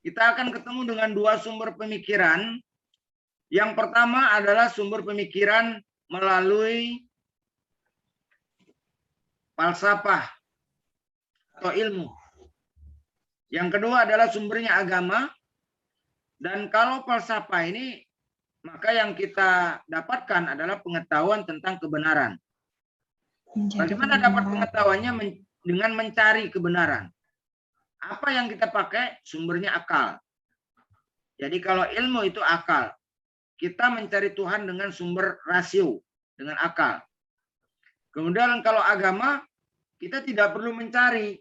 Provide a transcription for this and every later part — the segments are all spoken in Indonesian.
kita akan ketemu dengan dua sumber pemikiran. Yang pertama adalah sumber pemikiran melalui falsafah atau ilmu. Yang kedua adalah sumbernya agama. Dan kalau falsafah ini, maka yang kita dapatkan adalah pengetahuan tentang kebenaran. Bagaimana dapat pengetahuannya? Dengan mencari kebenaran. Apa yang kita pakai? Sumbernya akal. Jadi kalau ilmu itu akal. Kita mencari Tuhan dengan sumber rasio, dengan akal. Kemudian kalau agama, kita tidak perlu mencari.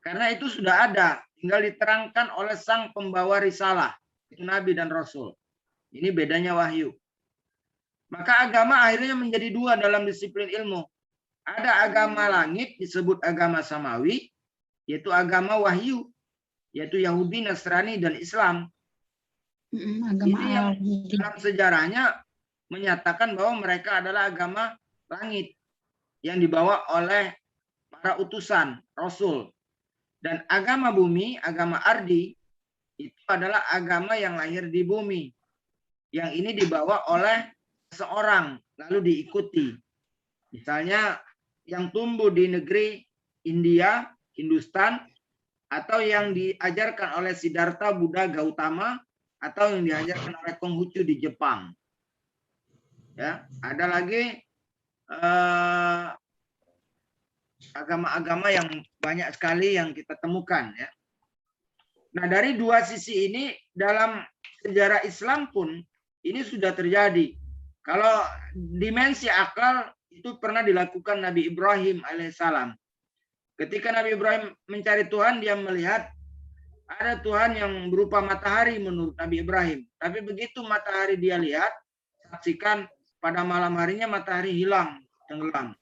Karena itu sudah ada. Tinggal diterangkan oleh sang pembawa risalah. Itu Nabi dan Rasul. Ini bedanya wahyu. Maka agama akhirnya menjadi dua dalam disiplin ilmu. Ada agama langit disebut agama samawi, yaitu agama wahyu, yaitu Yahudi, Nasrani, dan Islam. Ini yang dalam sejarahnya menyatakan bahwa mereka adalah agama langit yang dibawa oleh para utusan, Rasul. Dan agama bumi, agama ardi, itu adalah agama yang lahir di bumi. Yang ini dibawa oleh seorang, lalu diikuti. Misalnya yang tumbuh di negeri India, Hindustan, atau yang diajarkan oleh Siddhartha Buddha Gautama, atau yang diajarkan oleh Konghucu di Jepang. Ya, ada lagi agama-agama yang banyak sekali yang kita temukan. Ya. Nah, dari dua sisi ini dalam sejarah Islam pun ini sudah terjadi. Kalau dimensi akal itu pernah dilakukan Nabi Ibrahim alaihissalam. Ketika Nabi Ibrahim mencari Tuhan, dia melihat ada Tuhan yang berupa matahari menurut Nabi Ibrahim. Tapi begitu matahari dia lihat, saksikan pada malam harinya matahari hilang, tenggelam.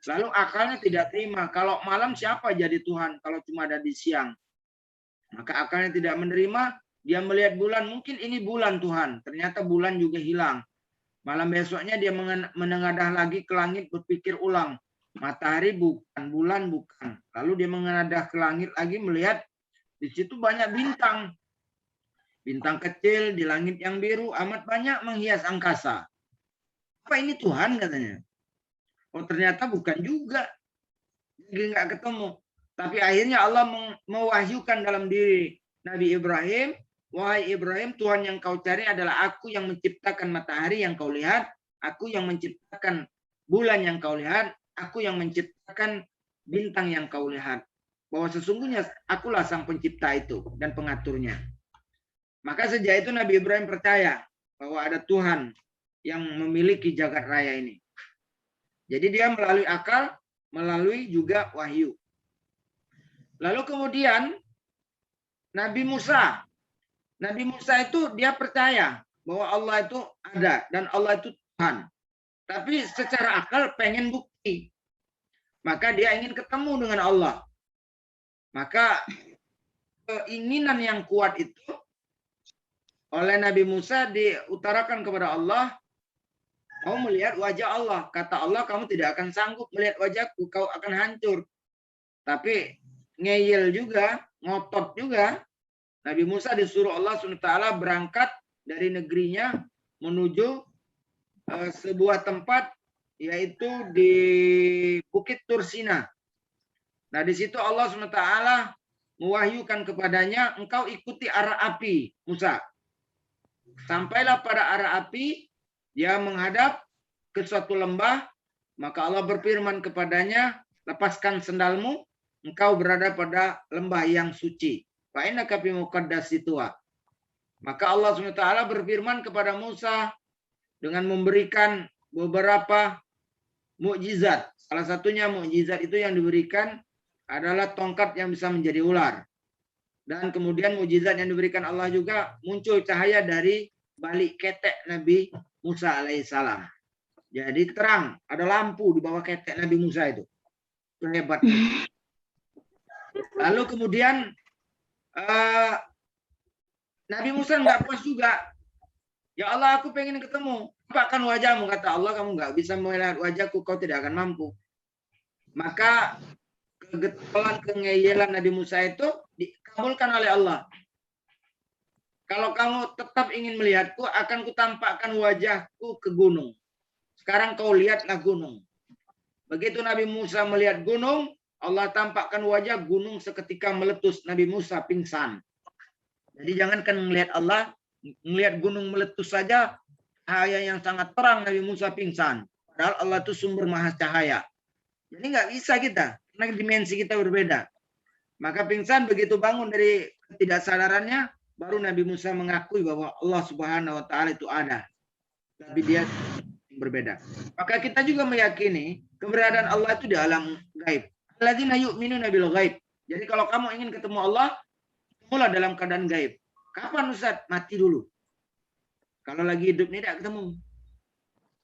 Lalu akalnya tidak terima. Kalau malam siapa jadi Tuhan kalau cuma ada di siang? Maka akalnya tidak menerima, dia melihat bulan, mungkin ini bulan Tuhan. Ternyata bulan juga hilang. Malam besoknya dia menengadah lagi ke langit, berpikir ulang. Matahari bukan, bulan bukan. Lalu dia menengadah ke langit lagi, melihat di situ banyak bintang. Bintang kecil di langit yang biru amat banyak menghias angkasa. Apa ini Tuhan katanya? Oh ternyata bukan juga. Jadi nggak ketemu. Tapi akhirnya Allah mewahyukan dalam diri Nabi Ibrahim, wahai Ibrahim, Tuhan yang kau cari adalah aku yang menciptakan matahari yang kau lihat, aku yang menciptakan bulan yang kau lihat, aku yang menciptakan bintang yang kau lihat. Bahwa sesungguhnya akulah sang pencipta itu dan pengaturnya. Maka sejak itu Nabi Ibrahim percaya bahwa ada Tuhan yang memiliki jagat raya ini. Jadi dia melalui akal, melalui juga wahyu. Lalu kemudian Nabi Musa. Nabi Musa itu dia percaya bahwa Allah itu ada dan Allah itu Tuhan. Tapi secara akal pengen bukti. Maka dia ingin ketemu dengan Allah. Maka keinginan yang kuat itu oleh Nabi Musa diutarakan kepada Allah, kau melihat wajah Allah. Kata Allah, kamu tidak akan sanggup melihat wajahku, kau akan hancur. Tapi ngeyel juga, ngotot juga. Nabi Musa disuruh Allah SWT berangkat dari negerinya menuju sebuah tempat, yaitu di Bukit Tursina. Nah, di situ Allah SWT mewahyukan kepadanya, engkau ikuti arah api, Musa. Sampailah pada arah api, dia menghadap ke suatu lembah, maka Allah berfirman kepadanya, lepaskan sendalmu, engkau berada pada lembah yang suci. Fa'inaka fi muqaddasitua. Maka Allah SWT berfirman kepada Musa dengan memberikan beberapa mukjizat. Salah satunya mukjizat itu yang diberikan adalah tongkat yang bisa menjadi ular. Dan kemudian mukjizat yang diberikan Allah juga muncul cahaya dari balik ketek Nabi Musa alaihissalam. Jadi terang, ada lampu di bawah ketek Nabi Musa itu. Itu hebatnya. Lalu kemudian Nabi Musa nggak puas juga. Ya Allah, aku pengen ketemu. Tampakkan wajahmu, kata Allah, kamu nggak bisa melihat wajahku, kau tidak akan mampu. Maka kegetalan, kengeyelan Nabi Musa itu dikabulkan oleh Allah. kalau kamu tetap ingin melihatku, akan kutampakkan wajahku ke gunung. Sekarang kau lihatlah gunung. Begitu Nabi Musa melihat gunung, Allah tampakkan wajah, gunung seketika meletus. Nabi Musa pingsan. Jadi jangankan melihat Allah, melihat gunung meletus saja, cahaya yang sangat terang Nabi Musa pingsan. Padahal Allah itu sumber maha cahaya. Jadi nggak bisa kita, karena dimensi kita berbeda. Maka pingsan, begitu bangun dari ketidaksadarannya, baru Nabi Musa mengakui bahwa Allah Subhanahu wa taala itu ada. Tapi dia berbeda. Maka kita juga meyakini keberadaan Allah itu di alam gaib. Alladzina yu'minuna bil gaib. Jadi kalau kamu ingin ketemu Allah, ketemulah dalam keadaan gaib. Kapan Ustaz? Mati dulu. Kalau lagi hidup ini tidak ketemu.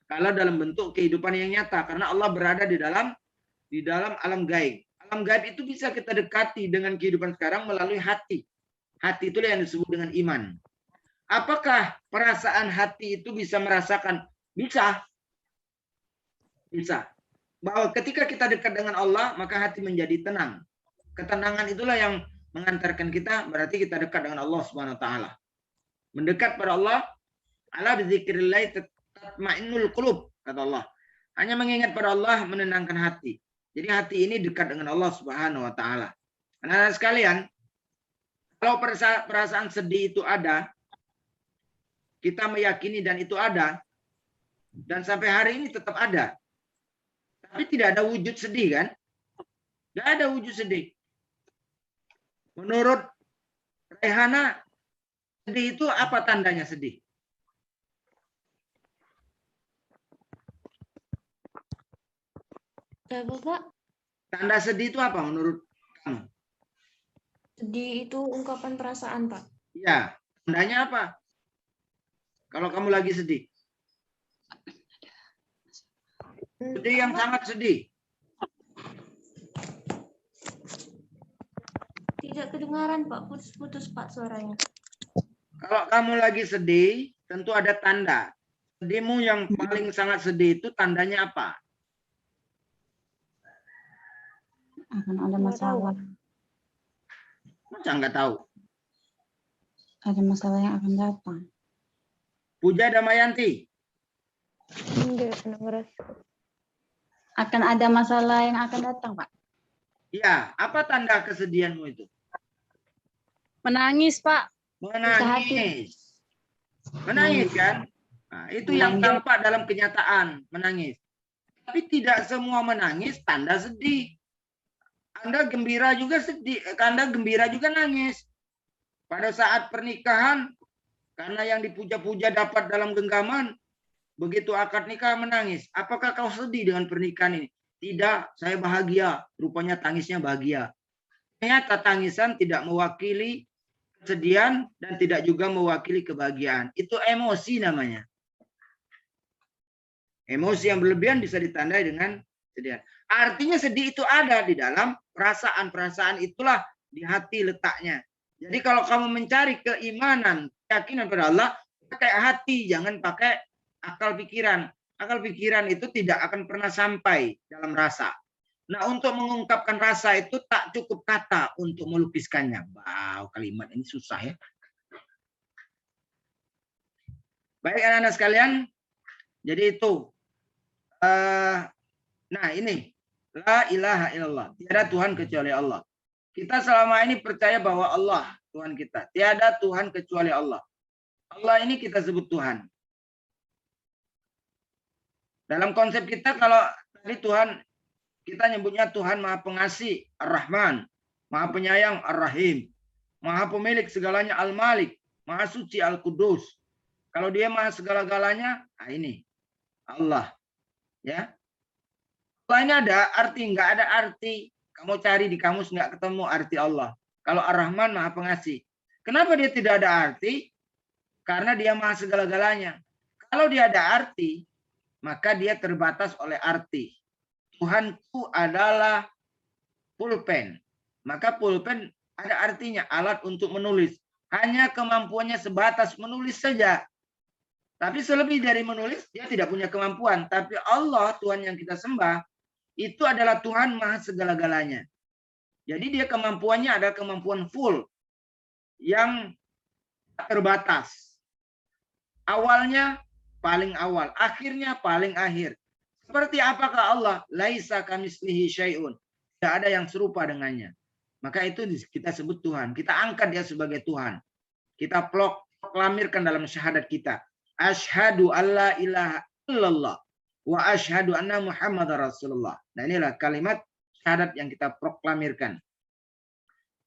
Kalau dalam bentuk kehidupan yang nyata, karena Allah berada di dalam alam gaib. Alam gaib itu bisa kita dekati dengan kehidupan sekarang melalui hati. Hati itulah yang disebut dengan iman. Apakah perasaan hati itu bisa merasakan? Bisa. Bisa. Bahwa ketika kita dekat dengan Allah, maka hati menjadi tenang. Ketenangan itulah yang mengantarkan kita, berarti kita dekat dengan Allah Subhanahu wa taala. Mendekat pada Allah, ala bizikrillah tatmainnul qulub, kata Allah. Hanya mengingat pada Allah menenangkan hati. Jadi hati ini dekat dengan Allah Subhanahu wa taala. Anak-anak sekalian, kalau perasaan sedih itu ada, kita meyakini dan itu ada, dan sampai hari ini tetap ada. Tapi tidak ada wujud sedih kan? Tidak ada wujud sedih. Menurut Rehana, sedih itu apa tandanya sedih? Bapak, Tanda sedih itu apa menurut kamu? sedih itu ungkapan perasaan, Pak. Ya, tandanya apa? Kalau kamu lagi sedih. Sedih yang sangat sedih. Tidak kedengaran, Pak. Putus-putus, Pak, suaranya. Kalau kamu lagi sedih, tentu ada tanda. Sedihmu yang paling sangat sedih itu tandanya apa? Akan ada masalah. Masa nggak tahu? Ada masalah yang akan datang. Puja Damayanti. Akan ada masalah yang akan datang, Pak. Ya, apa tanda kesedihanmu itu? Menangis, Pak. Menangis. Menangis kan? Nah, itu yang tampak dalam kenyataan, menangis. Tapi tidak semua menangis tanda sedih. Anda gembira juga sedih, Anda gembira juga nangis. Pada saat pernikahan, karena yang dipuja-puja dapat dalam genggaman, begitu akad nikah menangis. Apakah kau sedih dengan pernikahan ini? Tidak, saya bahagia. Rupanya tangisnya bahagia. Ternyata tangisan tidak mewakili kesedihan dan tidak juga mewakili kebahagiaan. Itu emosi namanya. Emosi yang berlebihan bisa ditandai dengan kesedihan. Artinya sedih itu ada di dalam perasaan-perasaan, itulah di hati letaknya. Jadi kalau kamu mencari keimanan, keyakinan pada Allah, pakai hati, jangan pakai akal pikiran. Akal pikiran itu tidak akan pernah sampai dalam rasa. Nah, untuk mengungkapkan rasa itu tak cukup kata untuk melukiskannya. Wow, kalimat ini susah ya. Baik anak-anak sekalian, jadi itu. Nah ini, la ilaha illallah. Tiada Tuhan kecuali Allah. Kita selama ini percaya bahwa Allah Tuhan kita. Tiada Tuhan kecuali Allah. Allah ini kita sebut Tuhan. Dalam konsep kita, kalau tadi Tuhan, kita nyebutnya Tuhan Maha Pengasih, Ar-Rahman, Maha Penyayang, Ar-Rahim, Maha Pemilik segalanya, Al-Malik, Maha Suci, Al-Kudus. Kalau dia Maha segala-galanya, nah ini Allah. Ya, Allah ini ada arti, nggak ada arti. Kamu cari di kamus nggak ketemu arti Allah. Kalau Ar-Rahman Maha Pengasih. Kenapa dia tidak ada arti? Karena dia Maha segala-galanya. Kalau dia ada arti, maka dia terbatas oleh arti. Tuhanku adalah pulpen. Maka pulpen ada artinya, alat untuk menulis. Hanya kemampuannya sebatas menulis saja. Tapi selebih dari menulis, dia tidak punya kemampuan. Tapi Allah, Tuhan yang kita sembah, itu adalah Tuhan Maha segala-galanya. Jadi dia kemampuannya adalah kemampuan full. Yang terbatas. Awalnya paling awal, akhirnya paling akhir. Seperti apakah Allah? Laisa kamitslihi syai'un. Tidak ada yang serupa dengannya. Maka itu kita sebut Tuhan. Kita angkat dia sebagai Tuhan. Kita proklamirkan dalam syahadat kita. Asyhadu alla ilaha illallah wa asyhadu anna Muhammadar Rasulullah. Nah, inilah kalimat syahadat yang kita proklamirkan.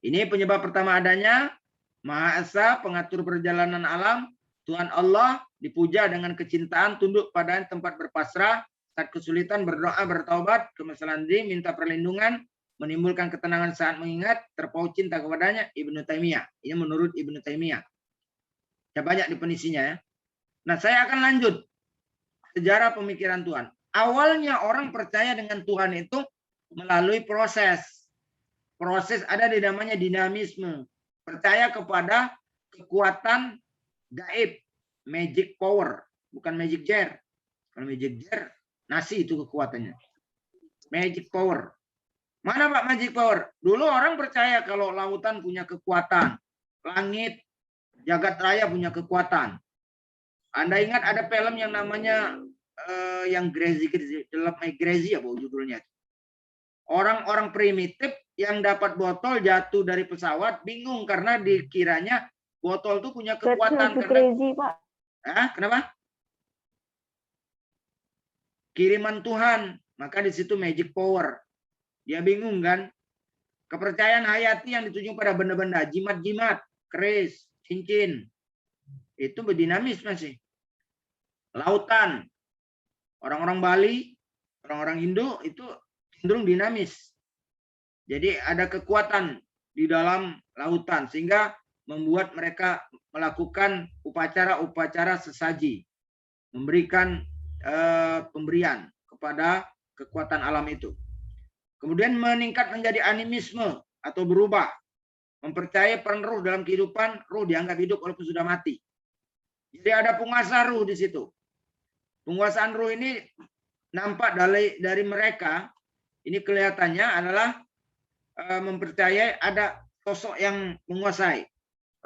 Ini penyebab pertama adanya Maha Esa, pengatur perjalanan alam. Tuhan Allah dipuja dengan kecintaan, tunduk pada tempat berpasrah, saat kesulitan berdoa, bertaubat, kemesalan diri, minta perlindungan, menimbulkan ketenangan saat mengingat, terpaut cinta kepadanya. Ibnu Taimiyah. Ini menurut Ibnu Taimiyah. Ya, banyak definisinya ya. Nah, saya akan lanjut sejarah pemikiran Tuhan. Awalnya orang percaya dengan Tuhan itu melalui proses. Proses ada di namanya dinamisme. Percaya kepada kekuatan gaib, magic power, bukan magic jar. Kalau magic jar, nasi itu kekuatannya. Magic power. Mana Pak magic power? Dulu orang percaya kalau lautan punya kekuatan, langit, jagat raya punya kekuatan. Anda ingat ada film yang namanya yang Crazy apa judulnya? Orang-orang primitif yang dapat botol jatuh dari pesawat bingung karena dikiranya botol itu punya kekuatan. Crazy, Pak. Kenapa? Kiriman Tuhan, maka di situ magic power. Dia bingung kan? Kepercayaan hayati yang dituju pada benda-benda, jimat-jimat, keris, cincin, itu berdinamis masih. Lautan, orang-orang Bali, orang-orang Hindu itu cenderung dinamis. Jadi ada kekuatan di dalam lautan sehingga membuat mereka melakukan upacara-upacara sesaji, memberikan pemberian kepada kekuatan alam itu. Kemudian meningkat menjadi animisme atau berubah, mempercayai peran ruh dalam kehidupan, ruh dianggap hidup walaupun sudah mati. Jadi ada penguasa ruh di situ. Penguasaan ruh ini nampak dari mereka, ini kelihatannya adalah mempercayai ada sosok yang menguasai.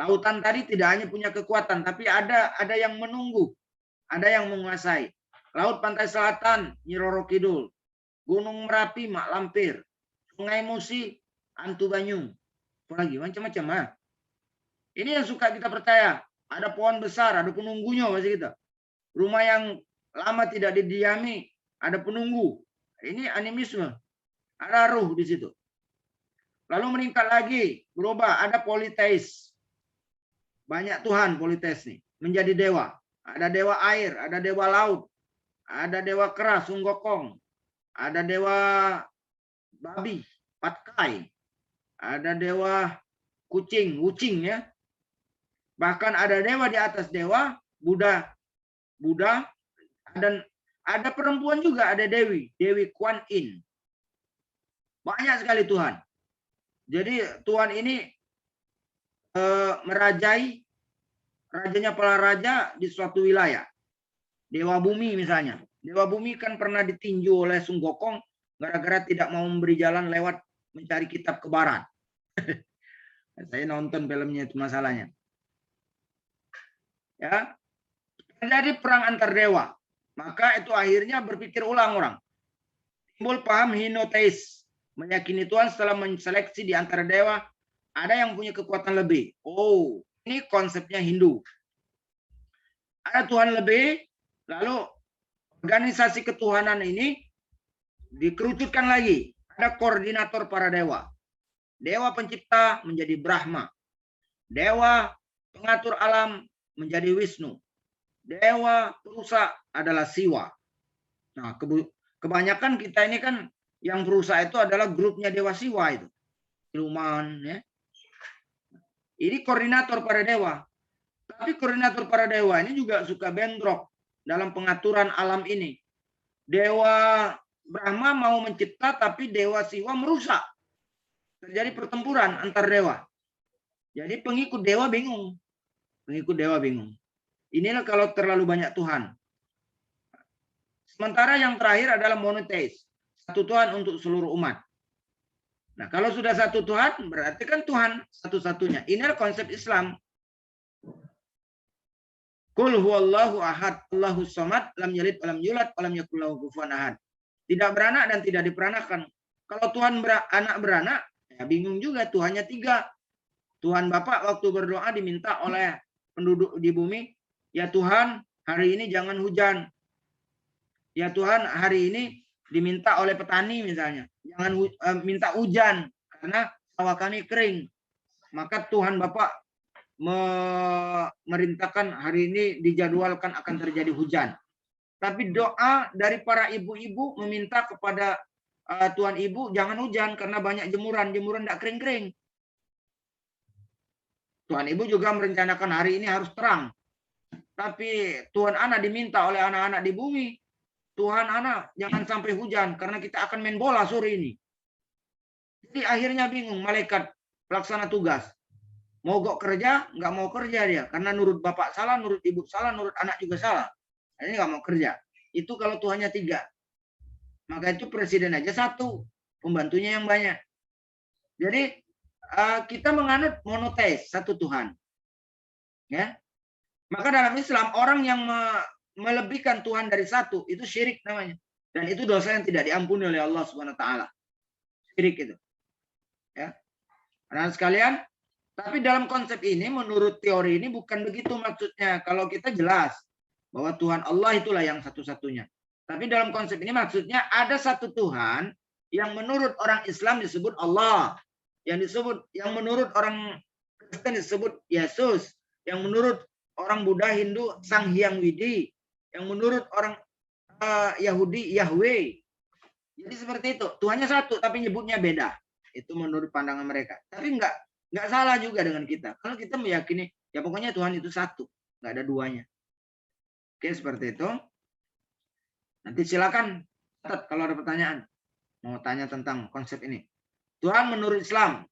Lautan tadi tidak hanya punya kekuatan, tapi ada yang menunggu, ada yang menguasai. Laut pantai selatan, Nyi Roro Kidul. Gunung Merapi, Mak Lampir. Sungai Musi, Antu Banyung. Apalagi macam-macam. Ini yang suka kita percaya. Ada pohon besar, ada penunggunya masih kita. Rumah yang lama tidak didiami, ada penunggu. Ini animisme. Ada ruh di situ. Lalu meningkat lagi, berubah, ada politeis. Banyak Tuhan politeis nih, menjadi dewa. Ada dewa air, ada dewa laut, ada dewa kera, Sunggokong, ada dewa babi, Patkai, ada dewa kucing, Wucing ya. Bahkan ada dewa di atas dewa, Buddha, dan ada perempuan juga, ada Dewi Kuan Yin. Banyak sekali Tuhan. Jadi Tuhan ini merajai, rajanya para raja di suatu wilayah. Dewa Bumi misalnya. Dewa Bumi kan pernah ditinju oleh Sunggokong gara-gara tidak mau memberi jalan lewat mencari kitab ke barat. Saya nonton filmnya itu masalahnya. Ya, terjadi perang antar dewa. Maka itu akhirnya berpikir ulang orang. Timbul paham hinoteis. Meyakini Tuhan setelah menseleksi di antara dewa, ada yang punya kekuatan lebih. Oh, ini konsepnya Hindu. Ada Tuhan lebih, lalu organisasi ketuhanan ini dikerucutkan lagi. Ada koordinator para dewa. Dewa pencipta menjadi Brahma. Dewa pengatur alam menjadi Wisnu. Dewa perusak adalah Siwa. Nah, kebanyakan kita ini kan yang perusak itu adalah grupnya Dewa Siwa itu. Siluman ya. Ini koordinator para dewa. Tapi koordinator para dewa ini juga suka bentrok dalam pengaturan alam ini. Dewa Brahma mau mencipta tapi Dewa Siwa merusak. Terjadi pertempuran antar dewa. Jadi pengikut dewa bingung. Pengikut dewa bingung. Inilah kalau terlalu banyak Tuhan. Sementara yang terakhir adalah monoteis. Satu Tuhan untuk seluruh umat. Nah, kalau sudah satu Tuhan, berarti kan Tuhan satu-satunya. Inilah konsep Islam. Qul huwallahu ahad, Allahus samad, lam yalid walam yulad walam yakul lahu kufuwan ahad. Tidak beranak dan tidak diperanakan. Kalau Tuhan anak beranak, ya bingung juga, Tuhannya 3. Tuhan Bapa waktu berdoa diminta oleh penduduk di bumi, ya Tuhan, hari ini jangan hujan. Ya Tuhan, hari ini diminta oleh petani misalnya, jangan minta hujan karena sawah kami kering. Maka Tuhan Bapa memerintahkan hari ini dijadwalkan akan terjadi hujan. Tapi doa dari para ibu-ibu meminta kepada Tuhan Ibu jangan hujan karena banyak jemuran tidak kering-kering. Tuhan Ibu juga merencanakan hari ini harus terang. Tapi Tuhan anak diminta oleh anak-anak di bumi, Tuhan anak jangan sampai hujan karena kita akan main bola sore ini. Jadi akhirnya bingung malaikat pelaksana tugas. Mogok kerja, nggak mau kerja dia. Karena nurut bapak salah, nurut ibu salah, nurut anak juga salah. Ini nggak mau kerja. Itu kalau Tuhannya 3. Maka itu presiden aja 1. Pembantunya yang banyak. Jadi kita menganut monoteis, satu Tuhan. Ya. Maka dalam Islam, orang yang melebihkan Tuhan dari 1, itu syirik namanya. Dan itu dosa yang tidak diampuni oleh Allah Subhanahu wa taala. Syirik itu. Ya. Karena sekalian, tapi dalam konsep ini, menurut teori ini bukan begitu maksudnya. Kalau kita jelas bahwa Tuhan Allah itulah yang satu-satunya. Tapi dalam konsep ini maksudnya ada satu Tuhan yang menurut orang Islam disebut Allah, yang menurut orang Kristen disebut Yesus, yang menurut orang Buddha Hindu Sang Hyang Widi, yang menurut orang Yahudi Yahweh. Jadi seperti itu. Tuhannya satu tapi nyebutnya beda. Itu menurut pandangan mereka. Tapi nggak salah juga dengan kita. Kalau kita meyakini, ya pokoknya Tuhan itu satu. Nggak ada duanya. Oke, seperti itu. Nanti silakan catat kalau ada pertanyaan. Mau tanya tentang konsep ini. Tuhan menurut Islam.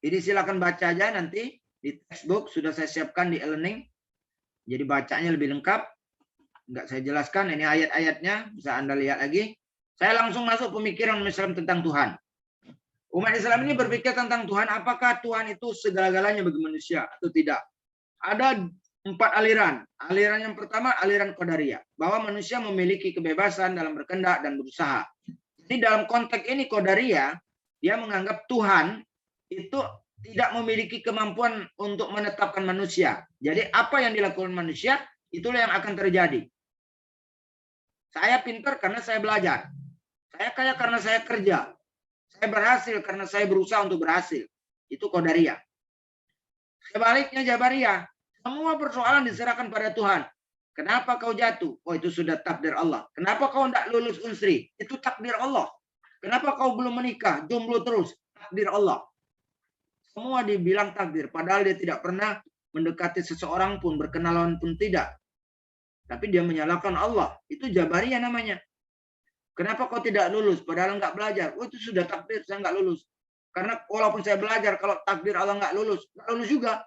Ini silakan baca aja nanti. Di textbook sudah saya siapkan di e-learning. Jadi bacanya lebih lengkap. Nggak saya jelaskan. Ini ayat-ayatnya. Bisa Anda lihat lagi. Saya langsung masuk pemikiran Islam tentang Tuhan. Umat Islam ini berpikir tentang Tuhan, apakah Tuhan itu segala-galanya bagi manusia atau tidak? Ada 4 aliran. Aliran yang pertama, aliran Qadariyah. Bahwa manusia memiliki kebebasan dalam berkehendak dan berusaha. Jadi dalam konteks ini Qadariyah, dia menganggap Tuhan itu tidak memiliki kemampuan untuk menetapkan manusia. Jadi apa yang dilakukan manusia, itulah yang akan terjadi. Saya pintar karena saya belajar. Saya kaya karena saya kerja. Saya berhasil karena saya berusaha untuk berhasil. Itu Qadariyah. Sebaliknya Jabariyah. Semua persoalan diserahkan pada Tuhan. Kenapa kau jatuh? Oh, itu sudah takdir Allah. Kenapa kau tidak lulus unsri? Itu takdir Allah. Kenapa kau belum menikah? Jomblo terus. Takdir Allah. Semua dibilang takdir. Padahal dia tidak pernah mendekati seseorang pun. Berkenalan pun tidak. Tapi dia menyalahkan Allah. Itu Jabariyah namanya. Kenapa kau tidak lulus? Padahal nggak belajar. Oh, itu sudah takdir, saya nggak lulus. Karena walaupun saya belajar, kalau takdir Allah nggak lulus juga.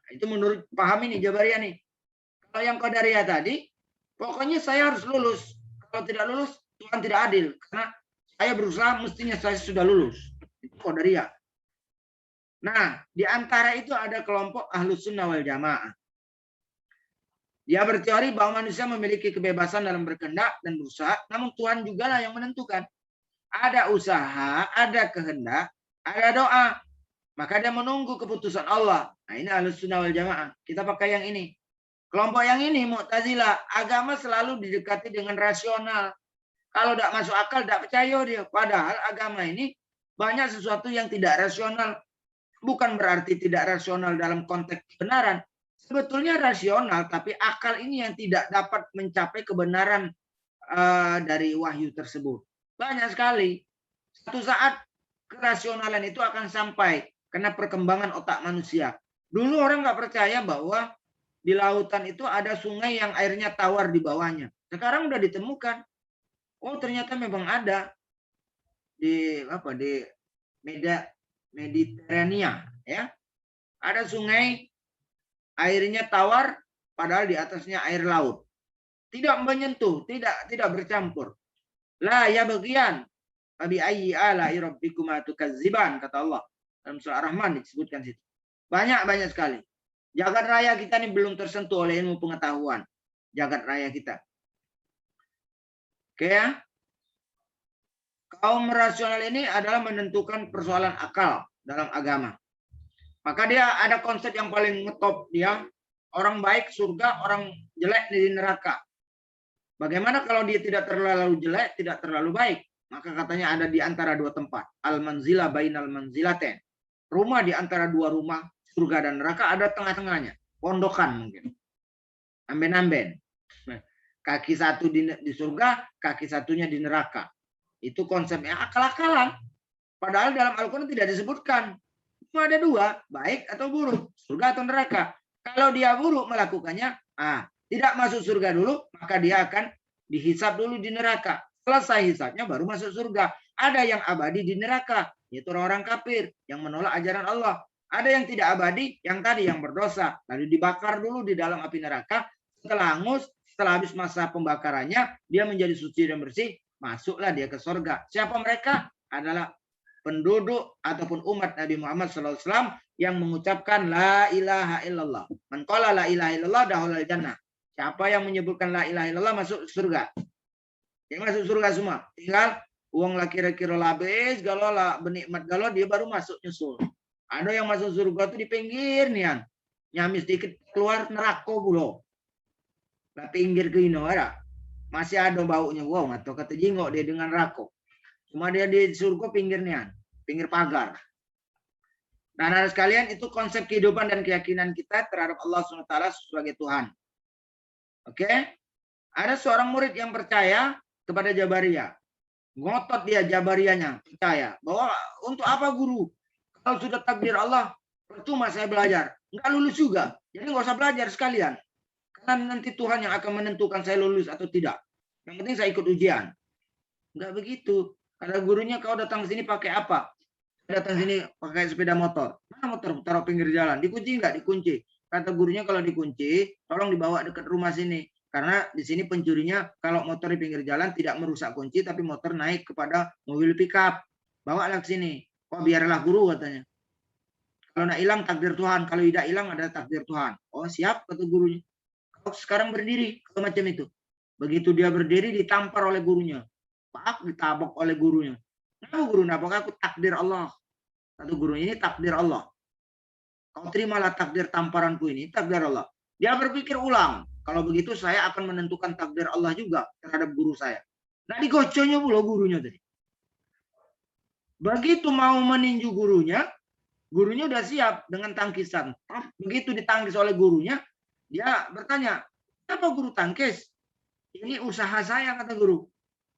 Itu menurut paham ini, Jabariyah nih. Kalau yang Qadariyah tadi, pokoknya saya harus lulus. Kalau tidak lulus, Tuhan tidak adil. Karena saya berusaha, mestinya saya sudah lulus. Itu Qadariyah. Nah, di antara itu ada kelompok Ahlus Sunnah wal Jamaah. Dia berteori bahwa manusia memiliki kebebasan dalam berkehendak dan berusaha, namun Tuhan juga lah yang menentukan. Ada usaha, ada kehendak, ada doa. Maka dia menunggu keputusan Allah. Nah, ini Ahlus Sunnah wal Jamaah. Kita pakai yang ini. Kelompok yang ini, Mu'tazilah, agama selalu didekati dengan rasional. Kalau tidak masuk akal, tidak percaya dia. Padahal agama ini banyak sesuatu yang tidak rasional. Bukan berarti tidak rasional dalam konteks kebenaran. Sebetulnya rasional, tapi akal ini yang tidak dapat mencapai kebenaran dari wahyu tersebut. Banyak sekali. Satu saat kerasionalan itu akan sampai karena perkembangan otak manusia. Dulu orang nggak percaya bahwa di lautan itu ada sungai yang airnya tawar di bawahnya. Sekarang udah ditemukan. Oh, ternyata memang ada di Mediterania, ya. Ada sungai airnya tawar, padahal di atasnya air laut. Tidak menyentuh, tidak bercampur. La ya bagian. Fabi ayyi ala'i rabbikuma tukazziban, kata Allah. Dalam surah Ar-Rahman disebutkan situ. Banyak sekali. Jagat raya kita ini belum tersentuh oleh ilmu pengetahuan. Jagat raya kita. Oke ya. Kaum rasional ini adalah menentukan persoalan akal dalam agama. Maka dia ada konsep yang paling ngetop dia. Orang baik surga, orang jelek di neraka. Bagaimana kalau dia tidak terlalu jelek, tidak terlalu baik? Maka katanya ada di antara dua tempat. Al-manzilah bainal manzilaten. Rumah di antara dua rumah, surga dan neraka, ada tengah-tengahnya. Pondokan mungkin. Amben-amben. Kaki satu di surga, kaki satunya di neraka. Itu konsepnya akal-akalan. Padahal dalam Al-Quran tidak disebutkan. Cuma ada dua, baik atau buruk. Surga atau neraka. Kalau dia buruk melakukannya, tidak masuk surga dulu, maka dia akan dihisab dulu di neraka. Selesai hisabnya baru masuk surga. Ada yang abadi di neraka, yaitu orang-orang kafir yang menolak ajaran Allah. Ada yang tidak abadi, yang tadi yang berdosa. Lalu dibakar dulu di dalam api neraka. Setelah hangus, setelah habis masa pembakarannya, dia menjadi suci dan bersih. Masuklah dia ke surga. Siapa mereka? Adalah penduduk ataupun umat Nabi Muhammad SAW yang mengucapkan la ilaha illallah. Man qala la ilaha illallah dahulal jannah. Siapa yang menyebutkan la ilaha illallah masuk surga. Yang masuk surga semua. Tinggal uang laki kira labes galau lah benikmat galau dia baru masuk nyusul. Ada yang masuk surga itu di pinggir nih, nyamis dikit keluar neraka pulau. Lah pinggir ke ino ada. Masih ada baunya wow atau kata jingok dia dengan rako. Cuma dia di surga pinggirnya, pinggir pagar. Nah, anak sekalian, itu konsep kehidupan dan keyakinan kita terhadap Allah SWT sebagai Tuhan. Oke? Ada seorang murid yang percaya kepada Jabariyah. Ngotot dia Jabariyahnya, percaya. Bahwa untuk apa guru? Kalau sudah takdir Allah, percuma saya belajar. Enggak lulus juga. Jadi nggak usah belajar sekalian. Karena nanti Tuhan yang akan menentukan saya lulus atau tidak. Yang penting saya ikut ujian. Enggak begitu. Kata gurunya, kau datang ke sini pakai apa? Datang sini pakai sepeda motor. Mana motor? Taruh pinggir jalan. Dikunci enggak? Dikunci. Kata gurunya kalau dikunci, tolong dibawa dekat rumah sini. Karena di sini pencurinya kalau motor di pinggir jalan tidak merusak kunci, tapi motor naik kepada mobil pickup. Bawalah ke sini. Oh biarlah guru katanya. Kalau nak hilang takdir Tuhan. Kalau tidak hilang ada takdir Tuhan. Oh siap kata gurunya. Kau sekarang berdiri. Kalau macam itu. Begitu dia berdiri ditampar oleh gurunya. Pak ditabok oleh gurunya. Kenapa guru? Apakah aku takdir Allah? Kata guru ini takdir Allah. Kau terimalah takdir tamparanku ini, takdir Allah. Dia berpikir ulang. Kalau begitu saya akan menentukan takdir Allah juga terhadap guru saya. Nah digoconya pula gurunya tadi. Begitu mau meninju gurunya udah siap dengan tangkisan. Begitu ditangkis oleh gurunya, dia bertanya, kenapa guru tangkis? Ini usaha saya, kata guru.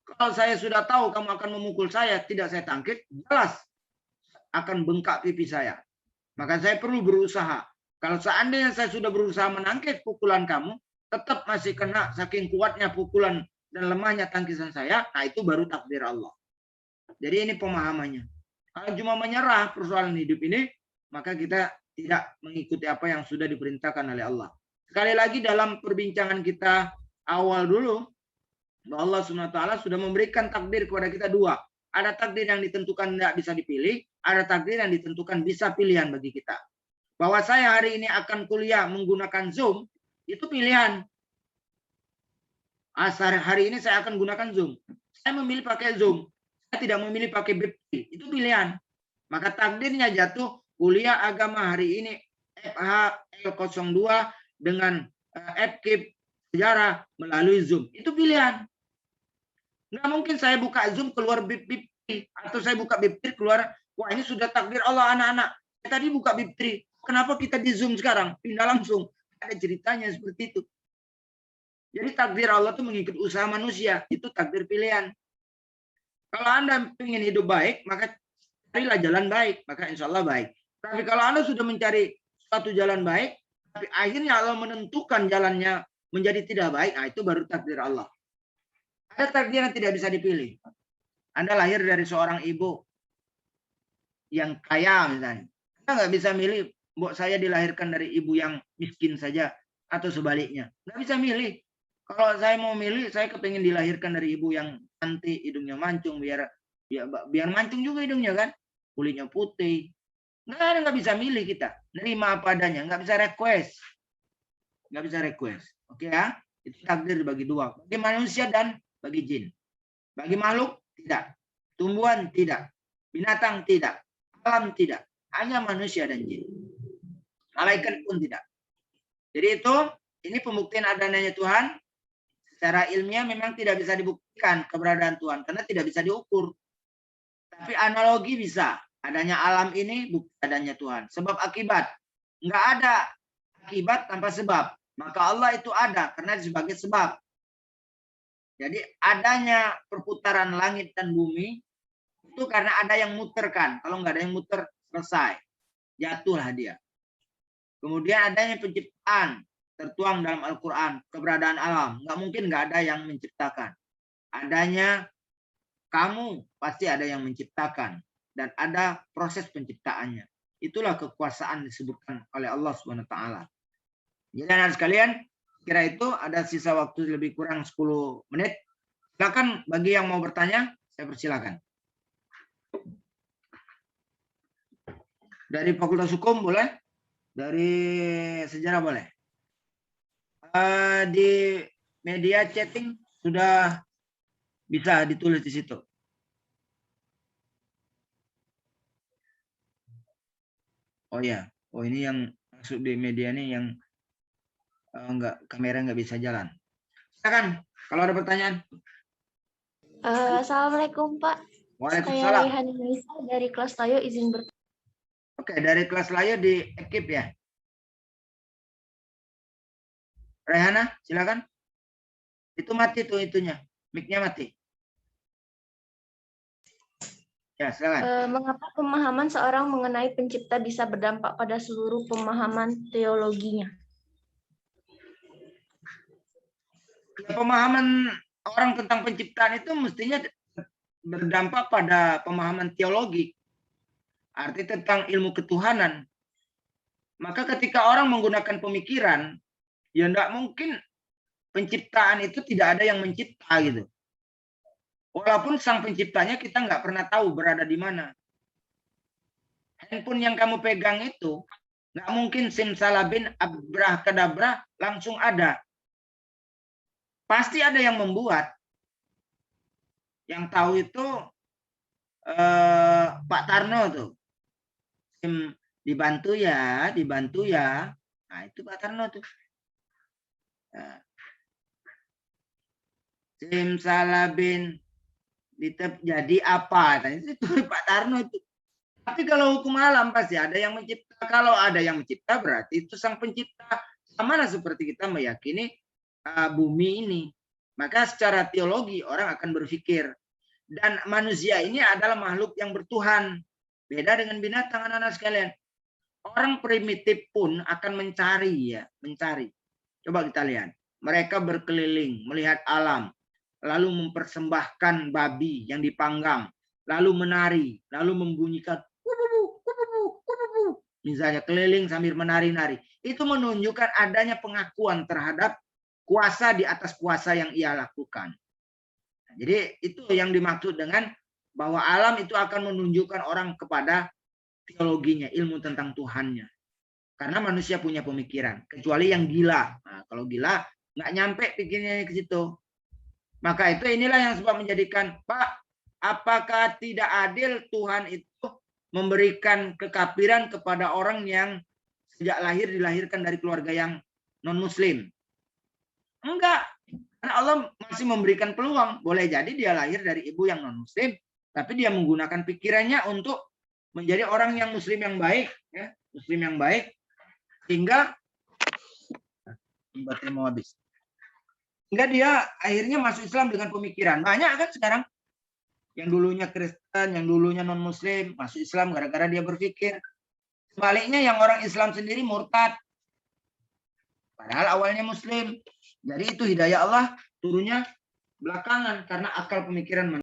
Kalau saya sudah tahu kamu akan memukul saya, tidak saya tangkis, jelas akan bengkak pipi saya. Maka saya perlu berusaha. Kalau seandainya saya sudah berusaha menangkis pukulan kamu, tetap masih kena saking kuatnya pukulan dan lemahnya tangkisan saya, nah itu baru takdir Allah. Jadi ini pemahamannya. Kalau cuma menyerah persoalan hidup ini, maka kita tidak mengikuti apa yang sudah diperintahkan oleh Allah. Sekali lagi dalam perbincangan kita awal dulu, Allah SWT sudah memberikan takdir kepada kita dua. Ada takdir yang ditentukan tidak bisa dipilih, ada takdir yang ditentukan bisa pilihan bagi kita. Bahwa saya hari ini akan kuliah menggunakan Zoom, itu pilihan. Hari ini saya akan gunakan Zoom. Saya memilih pakai Zoom. Saya tidak memilih pakai BIPT. Itu pilihan. Maka takdirnya jatuh kuliah agama hari ini FH L02 dengan FKIP sejarah melalui Zoom. Itu pilihan. Nggak mungkin saya buka Zoom keluar BIP atau saya buka BIP keluar, wah ini sudah takdir Allah anak-anak. Tadi buka BIP, kenapa kita di Zoom sekarang? Pindah langsung. Ada ceritanya seperti itu. Jadi takdir Allah itu mengikuti usaha manusia. Itu takdir pilihan. Kalau Anda ingin hidup baik, maka carilah jalan baik. Maka insya Allah baik. Tapi kalau Anda sudah mencari suatu jalan baik, tapi akhirnya Allah menentukan jalannya menjadi tidak baik, nah itu baru takdir Allah. Ada takdir yang tidak bisa dipilih. Anda lahir dari seorang ibu yang kaya misalnya. Anda nggak bisa milih, mbok saya dilahirkan dari ibu yang miskin saja atau sebaliknya. Nggak bisa milih. Kalau saya mau milih, saya kepingin dilahirkan dari ibu yang cantik, hidungnya mancung, biar mancung juga hidungnya kan. Kulitnya putih, Nggak bisa milih kita. Nerima apa adanya, nggak bisa request. Nggak bisa request. Oke ya? Itu takdir bagi dua. Bagi manusia dan bagi jin. Bagi makhluk, tidak. Tumbuhan, tidak. Binatang, tidak. Alam, tidak. Hanya manusia dan jin. Malaikat pun tidak. Jadi itu, ini pembuktian adanya Tuhan. Secara ilmiah memang tidak bisa dibuktikan keberadaan Tuhan. Karena tidak bisa diukur. Tapi analogi bisa. Adanya alam ini bukti adanya Tuhan. Sebab akibat. Nggak ada akibat tanpa sebab. Maka Allah itu ada karena sebagai sebab. Jadi adanya perputaran langit dan bumi itu karena ada yang muterkan. Kalau nggak ada yang muter, selesai. Jatuhlah dia. Kemudian adanya penciptaan. Tertuang dalam Al-Quran. Keberadaan alam. Nggak mungkin nggak ada yang menciptakan. Adanya kamu, pasti ada yang menciptakan. Dan ada proses penciptaannya. Itulah kekuasaan disebutkan oleh Allah SWT. Jadi anak sekalian, kira itu ada sisa waktu lebih kurang 10 menit. Silakan bagi yang mau bertanya, saya persilakan. Dari Fakultas Hukum boleh? Dari sejarah boleh? Di media chatting sudah bisa ditulis di situ. Oh ya, oh ini yang masuk di media ini yang kamera nggak bisa jalan. Silakan kalau ada pertanyaan. Assalamualaikum Pak. Saya Waalaikumsalam. Rehan Nisa dari kelas Layo izin bertanya. Oke, dari kelas Layo di ekip ya. Rehana, silakan. Itu mati tuh itunya, mic-nya mati. Ya, silakan. Mengapa pemahaman seorang mengenai pencipta bisa berdampak pada seluruh pemahaman teologinya? Pemahaman orang tentang penciptaan itu mestinya berdampak pada pemahaman teologi. Arti tentang ilmu ketuhanan. Maka ketika orang menggunakan pemikiran, ya enggak mungkin penciptaan itu tidak ada yang mencipta gitu. Walaupun sang penciptanya kita nggak pernah tahu berada di mana. Handphone yang kamu pegang itu nggak mungkin simsalabim abrahkadabra langsung ada. Pasti ada yang membuat. Yang tahu itu Pak Tarno tuh. Dibantu ya, dibantu ya. Nah itu Pak Tarno tuh. Nah. Simsalabim jadi apa? Nah, itu Pak Tarno itu. Tapi kalau hukum alam pasti ada yang mencipta. Kalau ada yang mencipta berarti itu sang pencipta. Sama seperti kita meyakini bumi ini. Maka secara teologi orang akan berpikir. Dan manusia ini adalah makhluk yang bertuhan. Beda dengan binatang anak-anak sekalian. Orang primitif pun akan mencari ya, mencari. Coba kita lihat. Mereka berkeliling, melihat alam. Lalu mempersembahkan babi yang dipanggang, lalu menari, lalu membunyikan misalnya keliling sambil menari-nari. Itu menunjukkan adanya pengakuan terhadap kuasa di atas kuasa yang ia lakukan. Jadi itu yang dimaksud dengan bahwa alam itu akan menunjukkan orang kepada teologinya, ilmu tentang Tuhannya. Karena manusia punya pemikiran, kecuali yang gila. Nah, kalau gila nggak nyampe pikirnya ke situ. Maka itu inilah yang sebab menjadikan, Pak, apakah tidak adil Tuhan itu memberikan kekafiran kepada orang yang sejak lahir dilahirkan dari keluarga yang non-muslim? Enggak. Karena Allah masih memberikan peluang. Boleh jadi dia lahir dari ibu yang non-muslim, tapi dia menggunakan pikirannya untuk menjadi orang yang muslim yang baik. Ya, muslim yang baik. Sehingga baterai mau habis. Hingga dia akhirnya masuk Islam dengan pemikiran. Banyak kan sekarang yang dulunya Kristen, yang dulunya non-Muslim, masuk Islam gara-gara dia berpikir. Sebaliknya yang orang Islam sendiri murtad. Padahal awalnya Muslim. Jadi itu hidayah Allah turunnya belakangan karena akal pemikiran manusia.